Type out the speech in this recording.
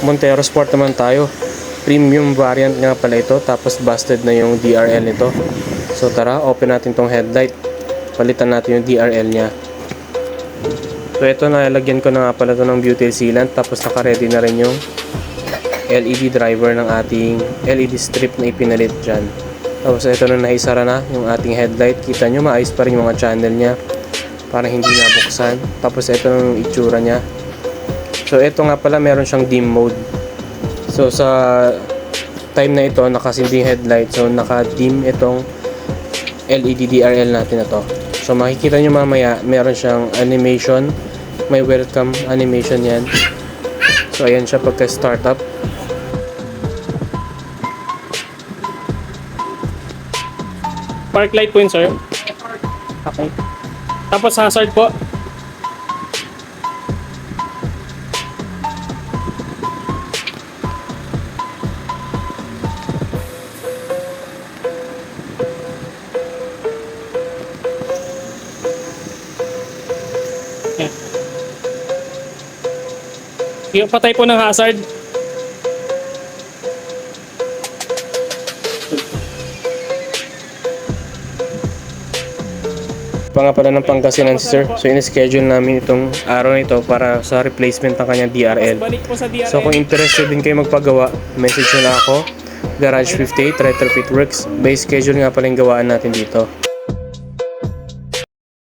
Montero Sport naman tayo. Premium variant nga pala ito, tapos busted na yung DRL nito. So tara, open natin tong headlight. Palitan natin yung DRL niya. So ito, nalagyan ko na nga pala ito ng butyl sealant, tapos naka-ready na rin yung LED driver ng ating LED strip na ipinalit dyan. Tapos ito na, naisara na yung ating headlight. Kita nyo, maayos pa rin yung mga channel nya para hindi nabuksan. Tapos ito yung itsura nya. So ito nga pala, meron siyang dim mode. So sa time na ito, nakasinding headlight, so naka-dim itong LED DRL natin na to. So makikita nyo mamaya, meron siyang animation, may welcome animation yan. So ayan siya pagka startup. Park light po yun, sir. Okay. Tapos hazard po. Yung patay po ng hazard. Pa nga pala ng Pangasinan si sir. So in-schedule namin itong araw na ito para sa replacement ng kanyang DRL. Balik po sa DRL. So kung interested din kayo magpagawa, message nyo na ako. Garage 58 Retrofit Works. By schedule nga pala yung gawaan natin dito.